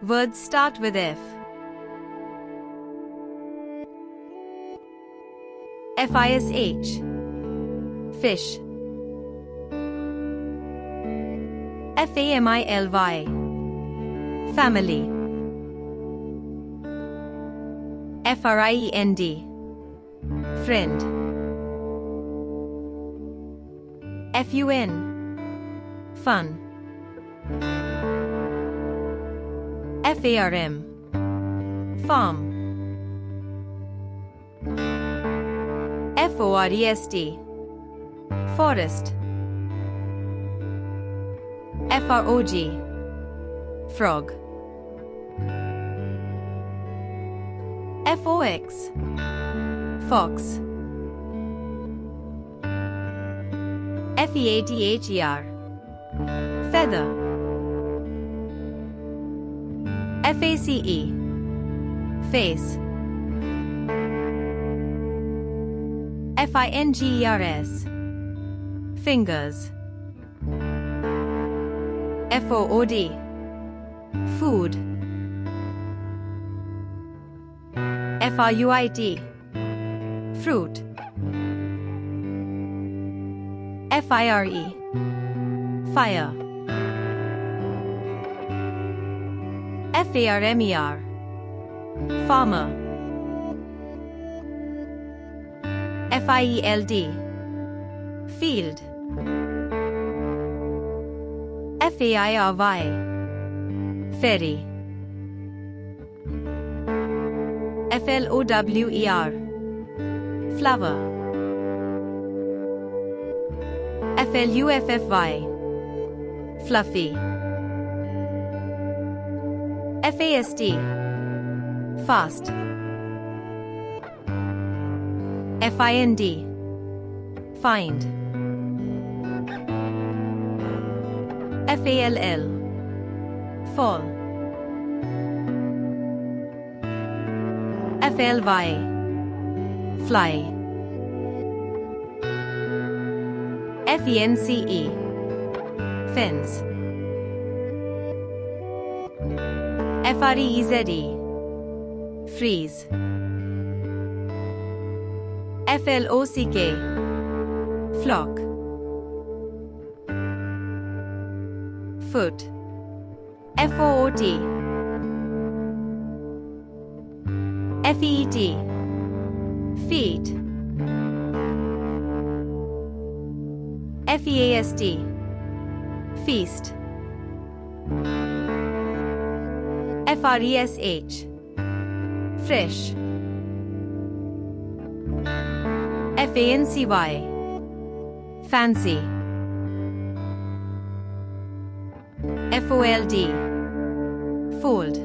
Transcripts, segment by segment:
Words start with F. Fish. Fish. Family. Family. Friend. Friend. Fun. Fun. Farm. Farm. Forest. Forest. Frog. Frog. Fox. Fox. Feather. Feather. Face. Face. Fingers. Fingers. Food. Food. Fruit. Fruit. Fire. Fire. Farmer. Farmer. Field. Field. Fairy. Ferry. Flower. Flower. Fluffy. Fluffy. Fast. Fast. Find. Find. Fall. Fall. Fly. Fly. Fence. Fence. Freeze. Freeze. Flock. Flock. Foot. Foot. Feet. Feet. Fast. Feast. Fresh. Fresh. Fancy. Fancy. Fold. Fold.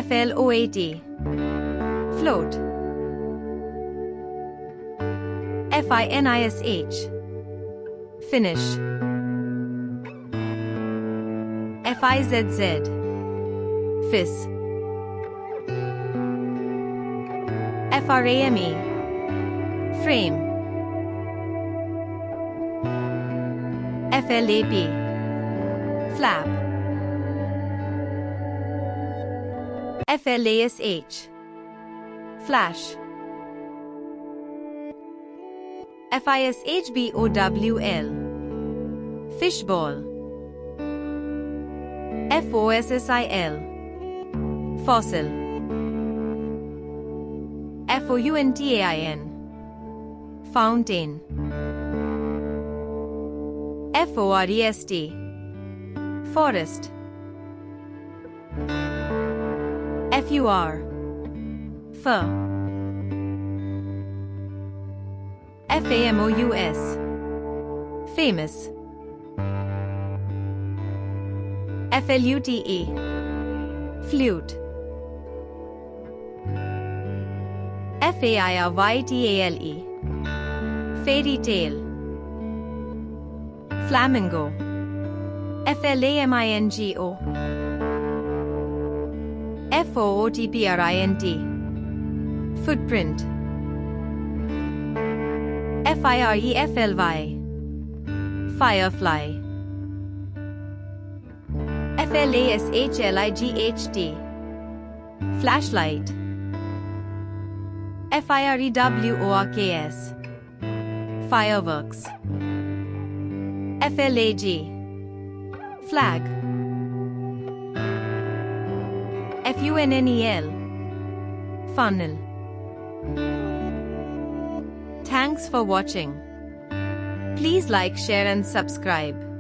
Float. Float. Finish. Finish. Fizz. Fizz. Frame. Frame. Flap. Flap. Flash. Flash. Fishbowl. Fishball. Fossil. Fossil. Fountain. Fountain. Forest. Forest. Fur. Fur. Famous. Famous. Flute. Flute. Fairytale. Fairy tale. Flamingo. Flamingo. Footprint. Footprint. Firefly. Firefly. FLASHLIGHT. Flashlight. FIREWORKS. Fireworks. FLAG. Flag. FUNNEL. Funnel. Thanks for watching. Please like, share and subscribe.